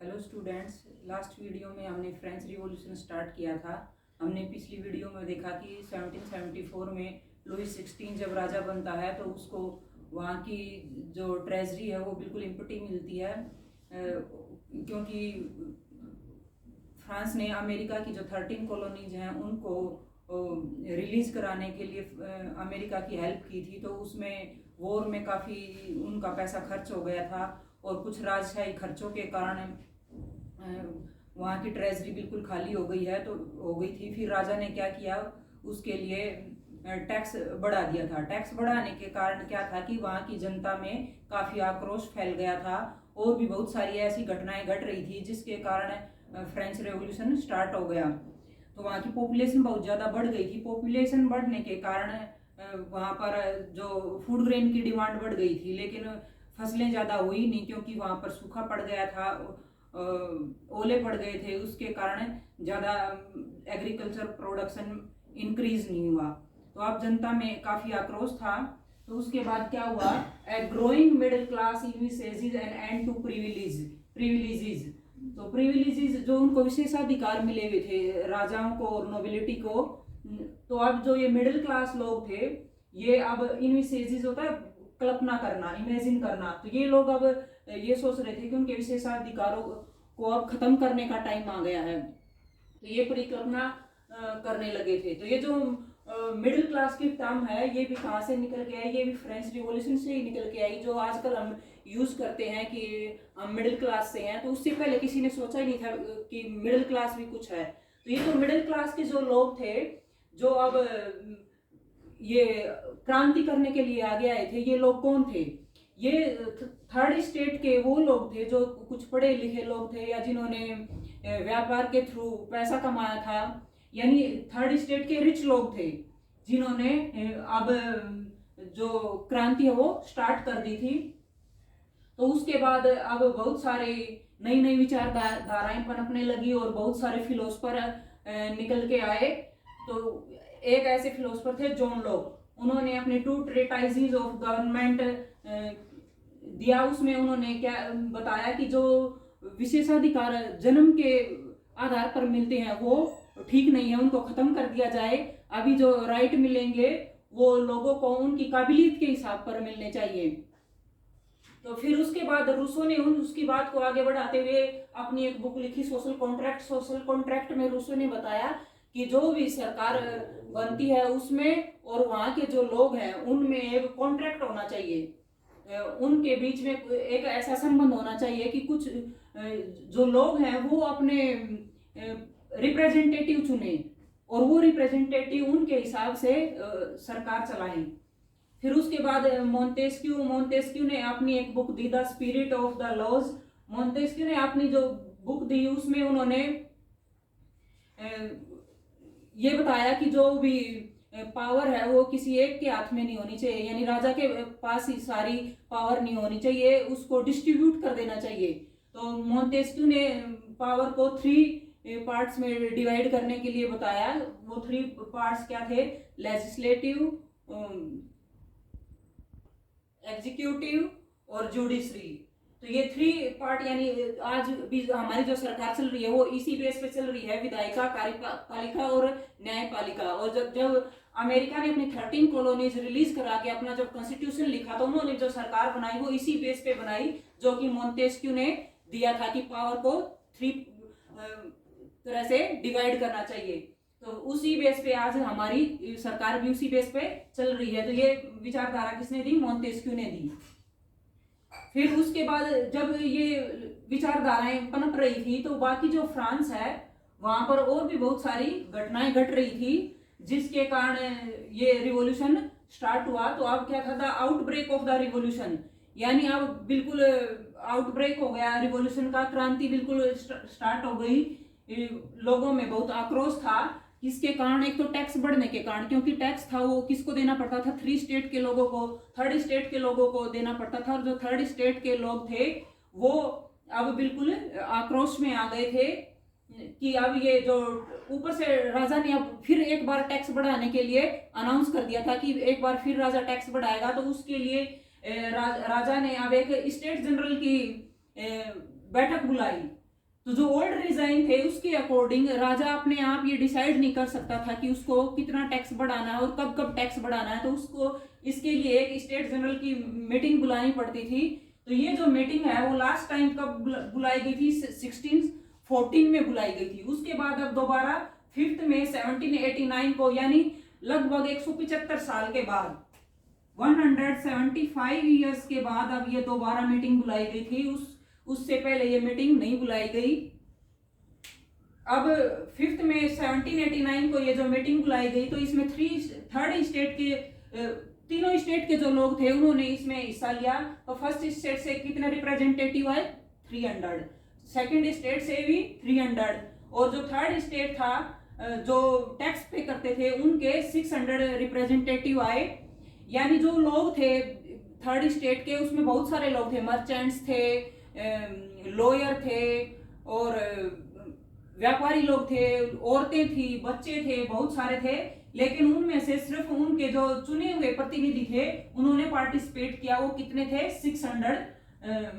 Hello students, last video में हमने French revolution start किया था। हमने पिछली वीडियो में देखा कि 1774 में लुइस 16 जब राजा बनता है तो उसको वहाँ की जो ट्रेजरी है वो बिल्कुल इम्पटी मिलती है, क्योंकि फ्रांस ने अमेरिका की जो 13 कॉलोनीज हैं उनको रिलीज कराने के लिए अमेरिका की हेल्प की थी। तो उसमें वॉर में काफ़ी उनका पैसा खर्च हो गया था और कुछ राजशाही खर्चों के कारण वहाँ की ट्रेजरी बिल्कुल खाली हो गई है, तो हो गई थी। फिर राजा ने क्या किया, उसके लिए टैक्स बढ़ा दिया था। टैक्स बढ़ाने के कारण क्या था कि वहाँ की जनता में काफ़ी आक्रोश फैल गया था और भी बहुत सारी ऐसी घटनाएं घट रही थी जिसके कारण फ्रेंच रेवोल्यूशन स्टार्ट हो गया। तो वहाँ की पॉपुलेशन बहुत ज़्यादा बढ़ गई थी। पॉपुलेशन बढ़ने के कारण वहाँ पर जो फूड ग्रेन की डिमांड बढ़ गई थी, लेकिन फसलें ज़्यादा हुई नहीं क्योंकि वहाँ पर सूखा पड़ गया था, ओले पड़ गए थे। उसके कारण ज़्यादा एग्रीकल्चर प्रोडक्शन इंक्रीज नहीं हुआ, तो अब जनता में काफ़ी आक्रोश था। तो उसके बाद क्या हुआ, a growing middle class initiatives and and to privileges. तो प्रिविलेजेस जो उनको विशेषाधिकार मिले हुए थे राजाओं को और नोबिलिटी को, तो अब जो ये मिडिल क्लास लोग थे, ये अब इनिशिएटिव्स होता है कल्पना करना, इमेजिन करना, तो ये लोग अब ये सोच रहे थे कि उनके विशेषाधिकारों को अब खत्म करने का टाइम आ गया है, तो ये परिकल्पना करने लगे थे। तो ये जो मिडिल क्लास की टर्म है ये भी कहाँ से निकल के आई, ये भी फ्रेंच रिवॉल्यूशन से ही निकल के आई। जो आजकल हम यूज करते हैं कि हम मिडिल क्लास से हैं, तो उससे पहले किसी ने सोचा ही नहीं था कि मिडिल क्लास भी कुछ है। तो ये तो मिडिल क्लास के जो लोग थे, जो अब ये क्रांति करने के लिए आगे आए थे, ये लोग कौन थे? ये थर्ड स्टेट के वो लोग थे जो कुछ पढ़े लिखे लोग थे या जिन्होंने व्यापार के थ्रू पैसा कमाया था, यानी थर्ड स्टेट के रिच लोग थे जिन्होंने अब जो क्रांति है वो स्टार्ट कर दी थी। तो उसके बाद अब बहुत सारे नई नई विचारधाराएं पनपने लगी और बहुत सारे फिलोसफर निकल के आए। तो एक ऐसे फिलोसफर थे जॉन लॉक, उन्होंने अपने 2 ट्रेटाइजेस ऑफ गवर्नमेंट दिया। उसमें उन्होंने क्या बताया कि जो विशेषाधिकार जन्म के आधार पर मिलते हैं वो ठीक नहीं है, उनको खत्म कर दिया जाए। अभी जो राइट मिलेंगे वो लोगों को उनकी काबिलियत के हिसाब पर मिलने चाहिए। तो फिर उसके बाद रूसो ने उसकी बात को आगे बढ़ाते हुए अपनी एक बुक लिखी, सोशल कॉन्ट्रैक्ट। सोशल कॉन्ट्रैक्ट में रूसो ने बताया कि जो भी सरकार बनती है उसमें और वहाँ के जो लोग हैं उनमें एक कॉन्ट्रैक्ट होना चाहिए, उनके बीच में एक ऐसा संबंध होना चाहिए कि कुछ जो लोग हैं वो अपने रिप्रेजेंटेटिव चुने और वो रिप्रेजेंटेटिव उनके हिसाब से सरकार चलाएं। फिर उसके बाद मोंटेस्क्यू ने अपनी एक बुक दी, the spirit of the laws. Montesquieu ने अपनी जो बुक दी उसमें उन्होंने ये बताया कि जो भी पावर है वो किसी एक के हाथ में नहीं होनी चाहिए, यानी राजा के पास ही सारी पावर नहीं होनी चाहिए, उसको डिस्ट्रीब्यूट कर देना चाहिए। तो मोंटेस्क्यू ने पावर को 3 पार्ट्स में डिवाइड करने के लिए बताया। वो 3 पार्ट्स क्या थे? लेजिस्लेटिव, एग्जीक्यूटिव और जुडिशरी। तो ये 3 पार्ट, यानी आज भी हमारी जो सरकार चल रही है वो इसी बेस पे चल रही है, विधायिका, कार्यपालिका और न्यायपालिका। और जब अमेरिका ने अपनी 13 कॉलोनीज रिलीज करा के अपना जब कॉन्स्टिट्यूशन लिखा तो उन्होंने जो सरकार बनाई वो इसी बेस पे बनाई, जो कि मोंटेस्क्यू ने दिया था कि पावर को 3 तरह से डिवाइड करना चाहिए। तो उसी बेस पे आज हमारी सरकार भी उसी बेस पे चल रही है। तो ये विचारधारा किसने दी? मोंटेस्क्यू ने दी। फिर उसके बाद जब ये विचारधाराएं पनप रही थी तो बाकी जो फ्रांस है वहां पर और भी बहुत सारी घटनाएं घट रही थी जिसके कारण ये रिवॉल्यूशन स्टार्ट हुआ। तो अब क्या था? The outbreak of the revolution, यानी अब बिल्कुल आउटब्रेक हो गया रिवॉल्यूशन का, क्रांति बिल्कुल स्टार्ट हो गई। लोगों में बहुत आक्रोश था। इसके कारण एक तो टैक्स बढ़ने के कारण, क्योंकि टैक्स था वो किसको देना पड़ता था? 3 स्टेट के लोगों को, थर्ड स्टेट के लोगों को देना पड़ता था। और जो थर्ड स्टेट के लोग थे वो अब बिल्कुल आक्रोश में आ गए थे कि अब ये जो ऊपर से राजा ने अब फिर एक बार टैक्स बढ़ाने के लिए अनाउंस कर दिया था कि एक बार फिर राजा टैक्स बढ़ाएगा। तो उसके लिए राजा ने अब एक स्टेट जनरल की बैठक बुलाई तो जो ओल्ड डिजाइन थे उसके अकॉर्डिंग राजा अपने आप ये डिसाइड नहीं कर सकता था कि उसको कितना टैक्स बढ़ाना है और कब कब टैक्स बढ़ाना है, तो उसको इसके लिए एक स्टेट जनरल की मीटिंग बुलानी पड़ती थी। तो ये जो मीटिंग है वो लास्ट टाइम कब बुलाई गई थी, 1614 में बुलाई गई थी। उसके बाद अब दोबारा 5 मई 1789 को, यानी लगभग 175 साल के बाद, 175 ईयर्स के बाद अब ये दोबारा मीटिंग बुलाई गई थी। उससे पहले ये मीटिंग नहीं बुलाई गई। अब 5 मई 1789 को ये जो मीटिंग बुलाई गई, तो इसमें थर्ड स्टेट के तीनों स्टेट के जो लोग थे उन्होंने इसमें हिस्सा लिया। तो फर्स्ट स्टेट से कितने रिप्रेजेंटेटिव आए, 300, सेकंड स्टेट से भी 300, और जो थर्ड स्टेट था जो टैक्स पे करते थे उनके 600 रिप्रेजेंटेटिव आए। यानी जो लोग थे थर्ड स्टेट के, उसमें बहुत सारे लोग थे, मर्चेंट्स थे, लॉयर थे और व्यापारी लोग थे, औरतें थी, बच्चे थे, बहुत सारे थे। लेकिन उनमें से सिर्फ उनके जो चुने हुए प्रतिनिधि थे उन्होंने पार्टिसिपेट किया। वो कितने थे, 600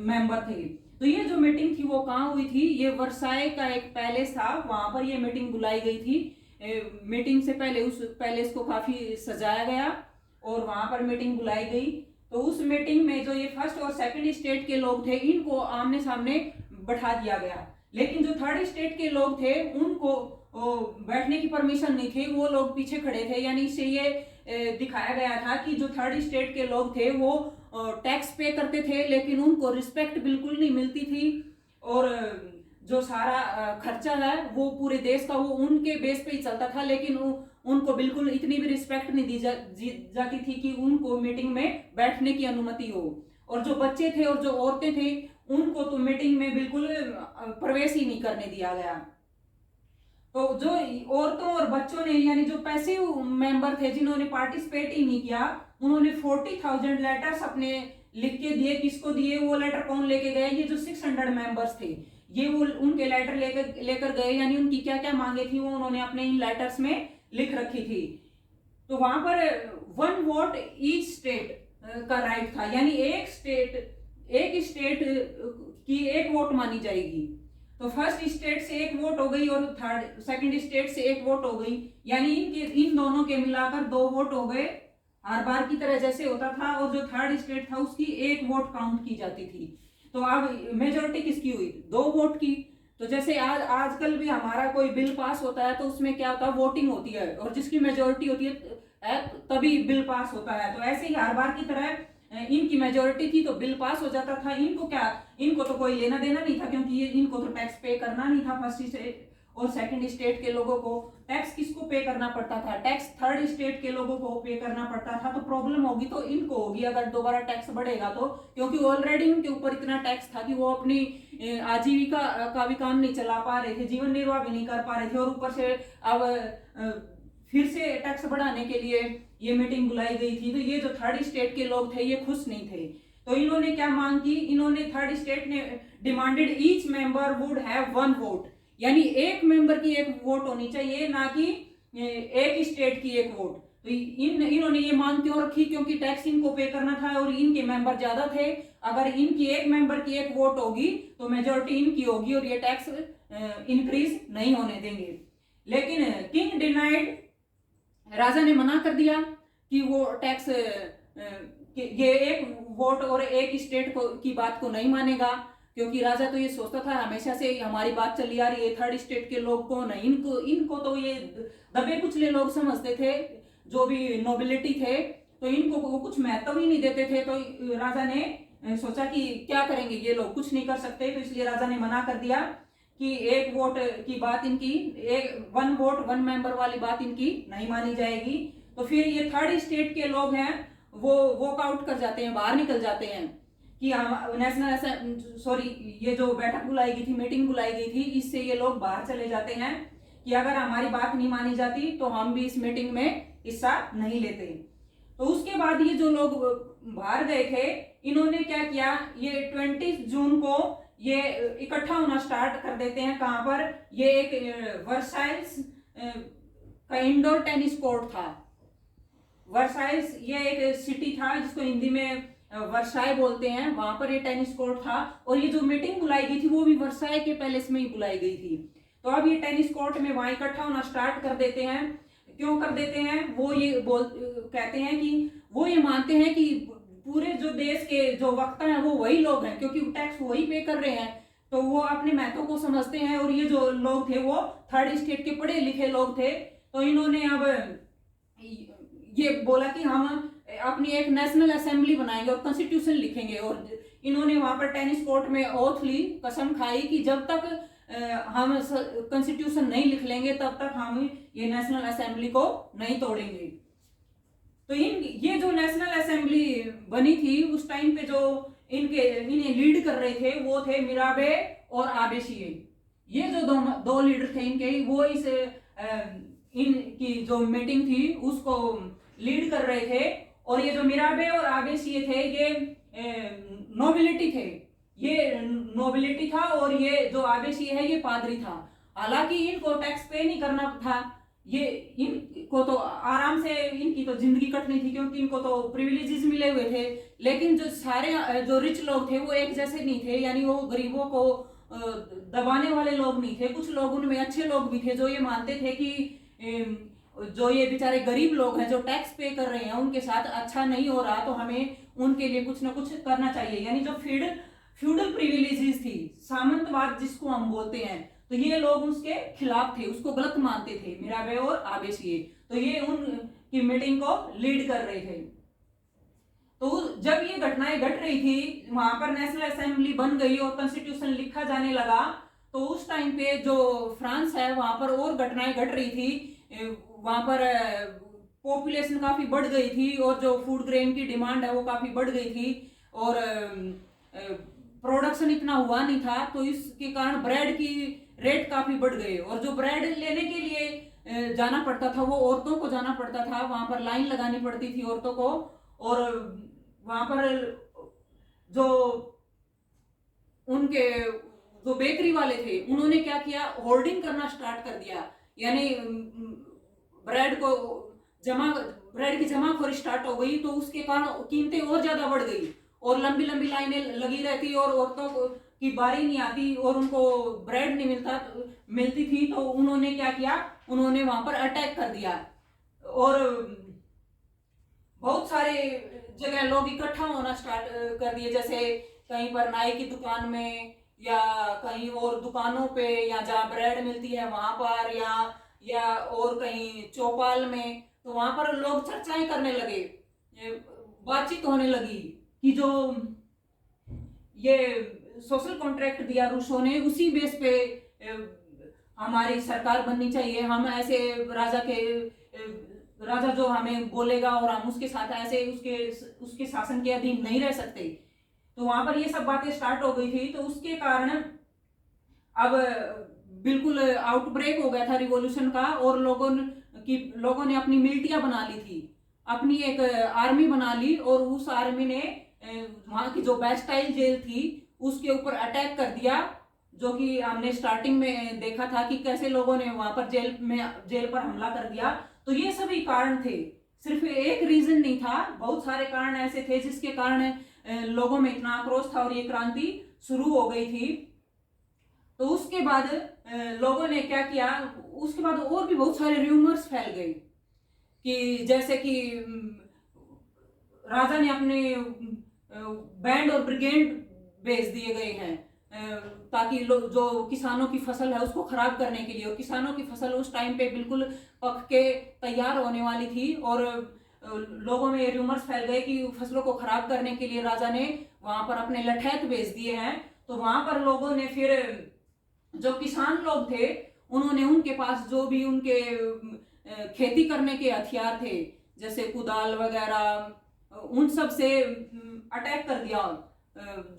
मेंबर थे। तो ये जो मीटिंग थी वो कहाँ हुई थी, ये वर्साई का एक पैलेस था, वहां पर ये मीटिंग बुलाई गई थी। मीटिंग से पहले उस पैलेस को काफी सजाया गया और वहां पर मीटिंग बुलाई गई। तो उस मीटिंग में जो ये फर्स्ट और सेकंड स्टेट के लोग थे इनको आमने सामने बैठा दिया गया, लेकिन जो थर्ड स्टेट के लोग थे उनको बैठने की परमिशन नहीं थी, वो लोग पीछे खड़े थे। यानी इससे ये दिखाया गया था कि जो थर्ड स्टेट के लोग थे वो टैक्स पे करते थे लेकिन उनको रिस्पेक्ट बिल्कुल नहीं मिलती थी, और जो सारा खर्चा है वो पूरे देश का वो उनके बेस पे ही चलता था, लेकिन उनको बिल्कुल इतनी भी रिस्पेक्ट नहीं दी जाती थी कि उनको मीटिंग में बैठने की अनुमति हो। और जो बच्चे थे और जो औरतें थे उनको तो मीटिंग में बिल्कुल प्रवेश ही नहीं करने दिया गया। तो जो औरतों और बच्चों ने, यानी जो पैसिव मेंबर थे जिन्होंने पार्टिसिपेट ही नहीं किया, उन्होंने 40,000 लेटर्स अपने लिख के दिए। किसको दिए, वो लेटर कौन लेके गए, ये जो 600 मेंबर्स थे ये वो उनके लेटर लेकर गए। यानी उनकी क्या क्या मांगे थी वो उन्होंने अपने इन लेटर्स में लिख रखी थी। तो वहां पर 1 वोट ईच स्टेट का राइट था, यानी एक स्टेट की एक वोट मानी जाएगी। तो फर्स्ट स्टेट से एक वोट हो गई और सेकंड स्टेट से एक वोट हो गई, यानी इन दोनों के मिलाकर 2 वोट हो गए, हर बार की तरह जैसे होता था। और जो थर्ड स्टेट था उसकी 1 वोट काउंट की जाती थी। तो अब मेजोरिटी किसकी हुई, 2 वोट की। तो जैसे आजकल भी हमारा कोई बिल पास होता है तो उसमें क्या होता है, वोटिंग होती है, और जिसकी मेजोरिटी होती है तभी बिल पास होता है। तो ऐसे ही हर बार की तरह इनकी मेजोरिटी थी तो बिल पास हो जाता था। इनको तो कोई लेना देना नहीं था, क्योंकि इनको तो टैक्स पे करना नहीं था। फर्स्ट स्टेट और सेकंड स्टेट के लोगों को टैक्स किसको पे करना पड़ता था, टैक्स थर्ड स्टेट के लोगों को पे करना पड़ता था। तो प्रॉब्लम होगी तो इनको होगी अगर दोबारा टैक्स बढ़ेगा तो, क्योंकि ऑलरेडी उनके ऊपर इतना टैक्स था कि वो अपनी आजीविका का भी काम नहीं चला पा रहे थे, जीवन निर्वाह भी नहीं कर पा रहे थे, और ऊपर से अब फिर से टैक्स बढ़ाने के लिए ये मीटिंग बुलाई गई थी। तो ये जो थर्ड स्टेट के लोग थे ये खुश नहीं थे। तो इन्होंने क्या मांग की, इन्होंने थर्ड स्टेट ने demanded each member would have 1 vote, यानी एक मेंबर की 1 वोट होनी चाहिए, ना कि एक स्टेट की 1 वोट। तो इन्होंने ये मांग क्यों रखी, क्योंकि टैक्स इनको पे करना था और इनके मेंबर ज्यादा थे। अगर इनकी एक मेंबर की 1 वोट होगी तो मेजोरिटी इनकी होगी और ये टैक्स इंक्रीज नहीं होने देंगे। लेकिन किंग डिनाइड, राजा ने मना कर दिया कि वो टैक्स ये 1 वोट और एक स्टेट की बात को नहीं मानेगा, क्योंकि राजा तो ये सोचता था हमेशा से हमारी बात चली आ रही है, थर्ड स्टेट के लोग कौन है, इनको तो ये दबे कुचले लोग समझते थे, जो भी नोबिलिटी थे, तो इनको वो कुछ महत्व ही नहीं देते थे। तो राजा ने सोचा कि क्या करेंगे ये लोग, कुछ नहीं कर सकते। तो इसलिए राजा ने मना कर दिया कि 1 वोट की बात इनकी, 1 वोट 1 मेंबर वाली बात इनकी नहीं मानी जाएगी। तो फिर ये थर्ड स्टेट के लोग हैं वो वॉक आउट कर जाते हैं, बाहर निकल जाते हैं कि ये जो बैठक बुलाई गई थी, मीटिंग बुलाई गई थी, इससे ये लोग बाहर चले जाते हैं कि अगर हमारी बात नहीं मानी जाती तो हम भी इस मीटिंग में हिस्सा नहीं लेते। तो उसके बाद ये जो लोग बाहर गए थे इन्होंने क्या किया, ये 20 जून को ये इकट्ठा होना स्टार्ट कर देते हैं। कहां पर, ये एक वर्साइल्स का इंडोर टेनिस कोर्ट था। वर्साइल्स ये एक सिटी था जिसको हिंदी में वर्साई बोलते हैं, वहां पर ये टेनिस कोर्ट था। और ये जो मीटिंग बुलाई गई थी वो भी वर्साई के पैलेस में ही बुलाई गई थी। तो अब ये टेनिस कोर्ट में वहां इकट्ठा होना स्टार्ट कर देते हैं। क्यों कर देते हैं? वो ये कहते हैं कि वो ये मानते हैं कि पूरे जो देश के जो वक्ता हैं वो वही लोग हैं, क्योंकि टैक्स वही पे कर रहे हैं। तो वो अपने महत्व को समझते हैं। और ये जो लोग थे वो थर्ड स्टेट के पढ़े लिखे लोग थे। तो इन्होंने अब ये बोला कि हम अपनी एक नेशनल असेंबली बनाएंगे और कॉन्स्टिट्यूशन लिखेंगे। और इन्होंने वहां पर टेनिस कोर्ट में ओथ ली, कसम खाई कि जब तक हम कॉन्स्टिट्यूशन नहीं लिख लेंगे तब तक हम ये नेशनल असेंबली को नहीं तोड़ेंगे। तो ये जो नेशनल असेंबली बनी थी उस टाइम पे जो इन्हें लीड कर रहे थे वो थे मिराबे और आबेसिए। ये जो दो लीडर थे इनके, वो इस इनकी जो मीटिंग थी उसको लीड कर रहे थे। और ये जो मिराबे और आबेसिए थे ये नोबिलिटी थे, ये नोबिलिटी था। और ये जो आबेसिए है ये पादरी था। हालांकि इनको टैक्स पे नहीं करना था, ये इनको तो आराम से इनकी तो जिंदगी कटनी थी, क्योंकि इनको तो प्रिविलेजेस मिले हुए थे। लेकिन जो सारे जो रिच लोग थे वो एक जैसे नहीं थे, यानी वो गरीबों को दबाने वाले लोग नहीं थे। कुछ लोग उनमें अच्छे लोग भी थे जो ये मानते थे कि जो ये बेचारे गरीब लोग हैं जो टैक्स पे कर रहे हैं उनके साथ अच्छा नहीं हो रहा, तो हमें उनके लिए कुछ ना कुछ करना चाहिए। यानी जो फ्यूडल प्रिविलेजेस थी, सामंतवाद जिसको हम बोलते हैं, तो ये लोग उसके खिलाफ थे, उसको गलत मानते थे मिराबे और आबेसिए। तो ये उनकी मीटिंग को लीड कर रहे थे। तो जब ये घटनाएं घट रही थी, वहां पर नेशनल असेंबली बन गई और कॉन्स्टिट्यूशन लिखा जाने लगा, तो उस टाइम पे जो फ्रांस है वहां पर और घटनाएं घट रही थी। वहां पर पॉपुलेशन काफी बढ़ गई थी और जो फूड ग्रेन की डिमांड है वो काफी बढ़ गई थी। और प्रोडक्शन इतना हुआ नहीं था, तो इसके कारण ब्रेड की रेट काफी बढ़ गए। और जो ब्रेड लेने के लिए जाना पड़ता था वो औरतों को जाना पड़ता था, वहां पर लाइन लगानी पड़ती थी औरतों को। और वहां पर जो उनके जो बेकरी वाले थे उन्होंने क्या किया, होल्डिंग करना स्टार्ट कर दिया। यानी ब्रेड की जमाखोरी स्टार्ट हो गई। तो उसके कारण कीमतें और ज्यादा बढ़ गई और लंबी लंबी लाइनें लगी रहती और औरतों की बारी नहीं आती और उनको ब्रेड नहीं मिलती थी। तो उन्होंने क्या किया, उन्होंने वहां पर अटैक कर दिया और बहुत सारे जगह लोग इकट्ठा होना स्टार्ट कर दिए। जैसे कहीं पर नाई की दुकान में या कहीं और दुकानों पे, या जहाँ ब्रेड मिलती है वहां पर, या और कहीं चौपाल में। तो वहां पर लोग चर्चाएं करने लगे, बातचीत होने लगी कि जो ये सोशल कॉन्ट्रैक्ट दिया रूसो ने, उसी बेस पे हमारी सरकार बननी चाहिए। हम ऐसे राजा जो हमें बोलेगा और हम उसके साथ ऐसे उसके शासन के अधीन नहीं रह सकते। तो वहां पर ये सब बातें स्टार्ट हो गई थी। तो उसके कारण अब बिल्कुल आउटब्रेक हो गया था रिवॉल्यूशन का। और लोगों ने अपनी मिलिटियां बना ली थी, अपनी एक आर्मी बना ली। और उस आर्मी ने वहां की जो बैस्टाइल जेल थी उसके ऊपर अटैक कर दिया, जो कि हमने स्टार्टिंग में देखा था कि कैसे लोगों ने वहां पर जेल पर हमला कर दिया। तो ये सभी कारण थे, सिर्फ एक रीजन नहीं था, बहुत सारे कारण ऐसे थे जिसके कारण लोगों में इतना आक्रोश था और ये क्रांति शुरू हो गई थी। तो उसके बाद लोगों ने क्या किया, उसके बाद और भी बहुत सारे र्यूमर्स फैल गए कि जैसे कि राजा ने अपने बैंड और ब्रिगेड भेज दिए गए हैं ताकि जो किसानों की फसल है उसको खराब करने के लिए। और किसानों की फसल उस टाइम पे बिल्कुल पक के तैयार होने वाली थी और लोगों में रूमर्स फैल गए कि फसलों को खराब करने के लिए राजा ने वहां पर अपने लठैत भेज दिए हैं। तो वहां पर लोगों ने फिर जो किसान लोग थे उन्होंने उनके पास जो भी उनके खेती करने के हथियार थे जैसे कुदाल वगैरह, उन सब से अटैक कर दिया।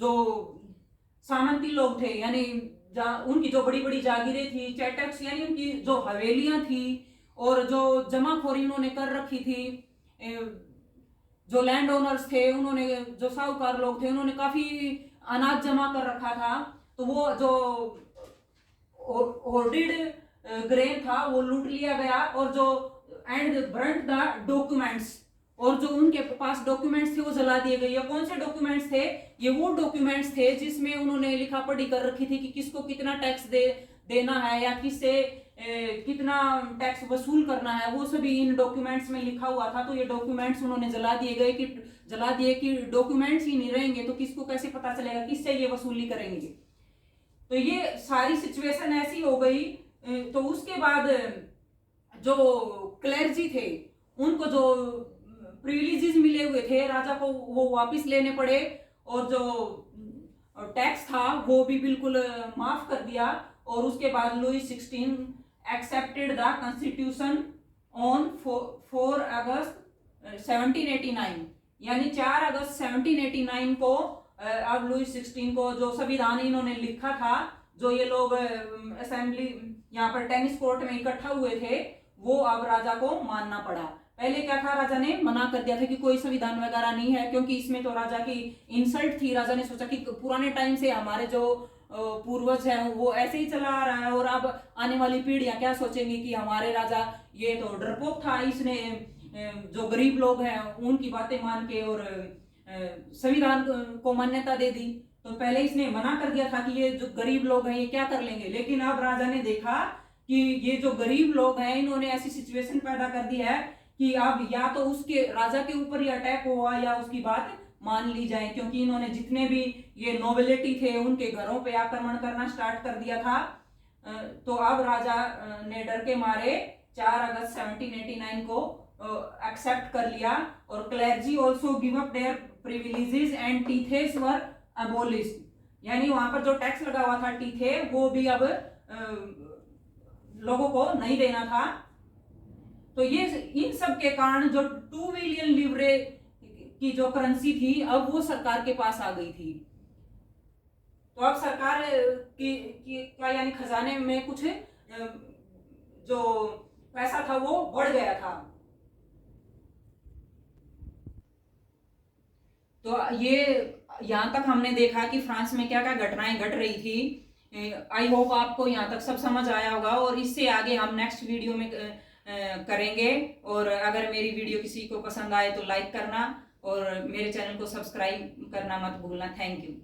जो सामंती लोग थे यानी उनकी जो बड़ी बड़ी जागीरें थी, चैटक्स यानी उनकी जो हवेलियां थी और जो जमाखोरी उन्होंने कर रखी थी, जो लैंड ओनर्स थे उन्होंने, जो साहूकार लोग थे उन्होंने काफी अनाज जमा कर रखा था। तो वो जो होर्डिड ग्रेन था वो लूट लिया गया और जो एंड ब्रंट द डॉक्यूमेंट्स, और जो उनके पास डॉक्यूमेंट्स थे वो जला दिए गए। ये कौन से डॉक्यूमेंट्स थे? ये वो डॉक्यूमेंट्स थे जिसमें उन्होंने लिखा पढ़ी कर रखी थी कि किसको कितना टैक्स देना है या किससे कितना टैक्स वसूल करना है, वो सभी इन डॉक्यूमेंट्स में लिखा हुआ था। तो ये डॉक्यूमेंट्स उन्होंने जला दिए कि डॉक्यूमेंट्स ही नहीं रहेंगे तो किसको कैसे पता चलेगा किससे ये वसूली करेंगे। तो ये सारी सिचुएशन ऐसी हो गई। तो उसके बाद जो क्लर्जी थे उनको जो प्रिविलेजेस मिले हुए थे राजा को वो वापस लेने पड़े, और जो टैक्स था वो भी बिल्कुल माफ कर दिया। और उसके बाद Louis 16 accepted the constitution on 4 अगस्त 1789, यानी 4 अगस्त 1789 को अब लुई 16 को जो संविधान इन्होंने लिखा था, जो ये लोग असेंबली यहाँ पर टेनिस कोर्ट में इकट्ठा हुए थे, वो अब राजा को मानना पड़ा। पहले क्या था, राजा ने मना कर दिया था कि कोई संविधान वगैरह नहीं है, क्योंकि इसमें तो राजा की इंसल्ट थी। राजा ने सोचा कि पुराने टाइम से हमारे जो पूर्वज हैं वो ऐसे ही चला आ रहा है, और अब आने वाली पीढ़ियां क्या सोचेंगी कि हमारे राजा ये तो डरपोक था, इसने जो गरीब लोग हैं उनकी बातें मान के और संविधान को मान्यता दे दी। तो पहले इसने मना कर दिया था कि ये जो गरीब लोग हैं ये क्या कर लेंगे, लेकिन अब राजा ने देखा कि ये जो गरीब लोग हैं इन्होंने ऐसी सिचुएशन पैदा कर दी है कि अब या तो उसके राजा के ऊपर ही अटैक हुआ या उसकी बात मान ली जाए, क्योंकि इन्होंने जितने भी ये नोबिलिटी थे उनके घरों पे आक्रमण करना स्टार्ट कर दिया था। तो अब राजा ने डर के मारे 4 अगस्त 1789 को एक्सेप्ट कर लिया, और clergy also give up their privileges and tithes were abolished, यानी वहां पर जो टैक्स लगा हुआ था टीथे वो भी अब लोगों को नहीं देना था। तो ये इन सब के कारण जो 2 मिलियन लिवरे की जो करेंसी थी अब वो सरकार के पास आ गई थी। तो अब सरकार का यानी खजाने में कुछ जो पैसा था वो बढ़ गया था। तो ये यहाँ तक हमने देखा कि फ्रांस में क्या क्या घटनाएं घट रही थी। आई होप आपको यहाँ तक सब समझ आया होगा, और इससे आगे हम नेक्स्ट वीडियो में करेंगे। और अगर मेरी वीडियो किसी को पसंद आए तो लाइक करना और मेरे चैनल को सब्सक्राइब करना मत भूलना। Thank you.